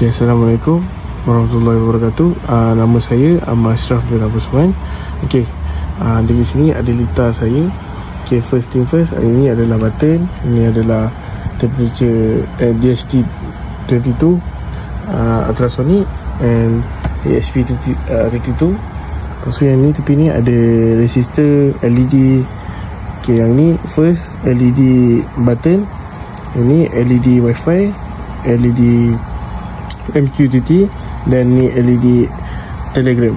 Okay, Assalamualaikum warahmatullahi wabarakatuh. Nama saya Ahmad Ashraf bin Abu Suman. Okay, di sini ada litar saya. Okay, first thing first, ini adalah button. Ini adalah temperature DST-32 ultrasonic and ESP32. Lepas tu yang ni tepi ni ada resistor LED. Okay, yang ni first LED button. Ini LED Wi-Fi, LED MQTT, dan ni LED Telegram.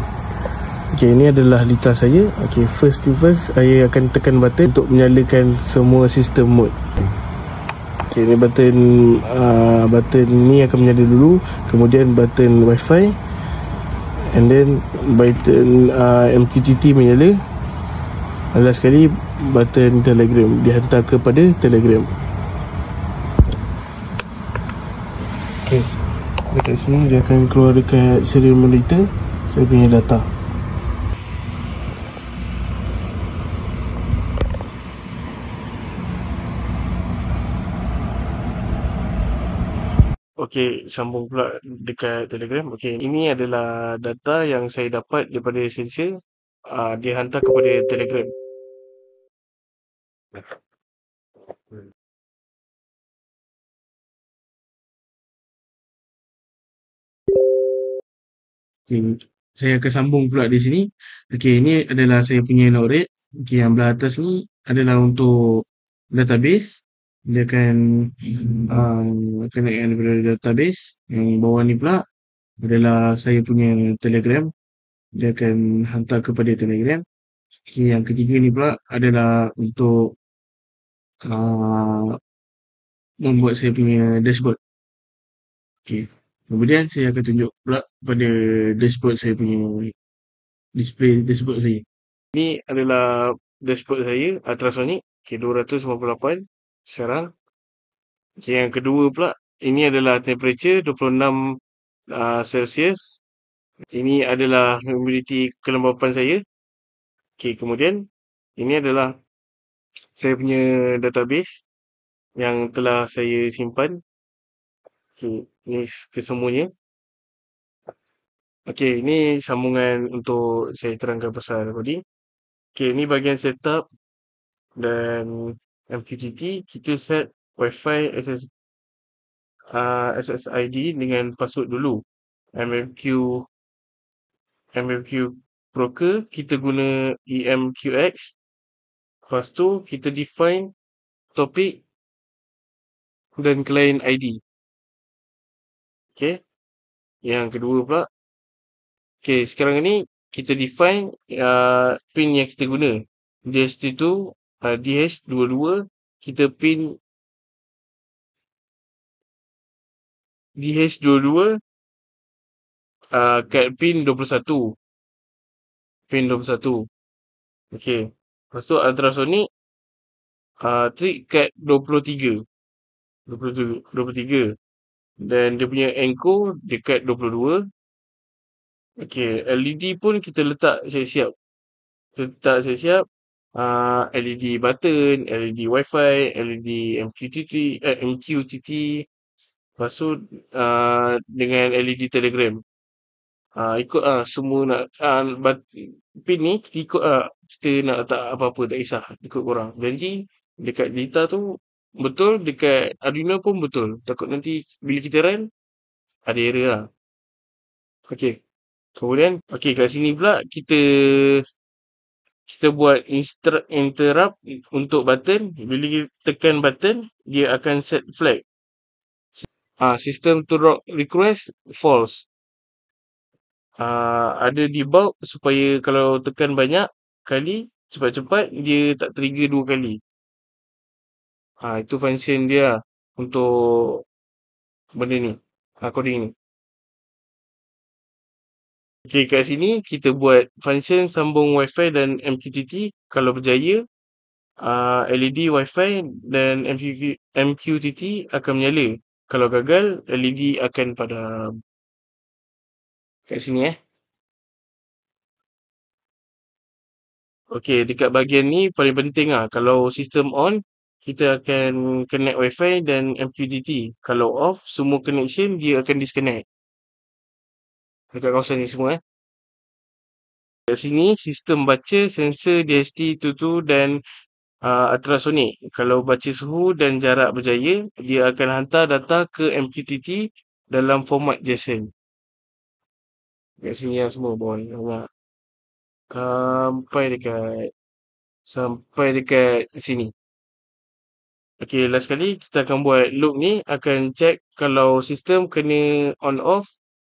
Okay, ini adalah litar saya. Okay, first thing first, saya akan tekan button untuk menyalakan semua sistem mode. Okay, ni button button ni akan menyala dulu, kemudian button Wi-Fi, and then button MQTT menyala. Last sekali button Telegram dihantar kepada Telegram. Okay, dekat sini dia akan keluar dekat serial monitor saya punya data. Okey, sambung pula dekat Telegram. Okey, ini adalah data yang saya dapat daripada sensor. Dia hantar kepada Telegram. Okay, saya akan sambung pula di sini. Okey, ini adalah saya punya node rate. Okey, yang belah atas ni adalah untuk database. Dia akan connect daripada database. Yang bawah ni pula adalah saya punya Telegram. Dia akan hantar kepada Telegram. Okey, yang ketiga ni pula adalah untuk membuat saya punya dashboard. Okey, kemudian saya akan tunjuk pula pada dashboard saya punya display dashboard saya. Ini adalah dashboard saya ultrasonic. Okey, 298 sekarang. Okey, yang kedua pula, ini adalah temperature 26 Celsius. Ini adalah humidity kelembapan saya. Okey, kemudian ini adalah saya punya database yang telah saya simpan. Okey, ini kesemuanya. Okey, ini sambungan untuk saya terangkan pasal recording. Okey, ini bahagian setup dan MQTT. Kita set Wi-Fi SSID dengan password dulu. MMQ broker kita guna EMQX. Lepas tu kita define topik dan client ID. Okey, yang kedua pula. Okey, sekarang ni kita define pin yang kita guna. DHT2 DH22 kita pin DH22 kat pin 21. Pin 21. Okey. Lepas tu ultrasonic trick kat 23. 23. Dan dia punya encode dekat 22. Okey, LED pun kita letak siap-siap. LED button, LED Wi-Fi, LED MQTT. Lepas tu dengan LED Telegram. Ikut semua nak pin ni kita ikut kita nak letak apa-apa tak kisah, ikut korang. Janji dekat data tu betul, dekat Arduino pun betul. Takut nanti bila kita run ada error lah. Okey. Kemudian kat sini pula kita buat interrupt untuk button. Bila kita tekan button, dia akan set flag. System to request false. Ada debug supaya kalau tekan banyak kali cepat-cepat dia tak trigger 2 kali. Itu function dia untuk benda ni, coding ni. Okey, kat sini kita buat function sambung Wi-Fi dan MQTT. Kalau berjaya, LED Wi-Fi dan MQTT akan menyala. Kalau gagal, LED akan padam. Kat sini Okey, dekat bahagian ni paling penting kalau sistem on, kita akan connect Wi-Fi dan MQTT. Kalau off, semua connection dia akan disconnect. dekat kawasan ni semua. Kat sini sistem baca sensor DHT22 dan ultrasonik. Kalau baca suhu dan jarak berjaya, dia akan hantar data ke MQTT dalam format JSON. Kat sini yang semua bawah ni. Nampak? Sampai dekat sini. Okey, last sekali kita akan buat loop ni, akan check kalau sistem kena on off.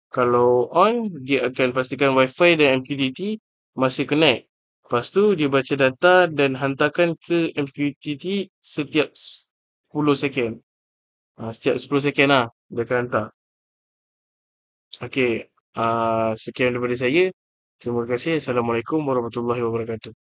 Kalau on, dia akan pastikan Wi-Fi dan MQTT masih connect. Lepas tu dia baca data dan hantarkan ke MQTT setiap 10 second. Setiap 10 second lah dia akan hantar. Okey, sekian daripada saya. Terima kasih. Assalamualaikum warahmatullahi wabarakatuh.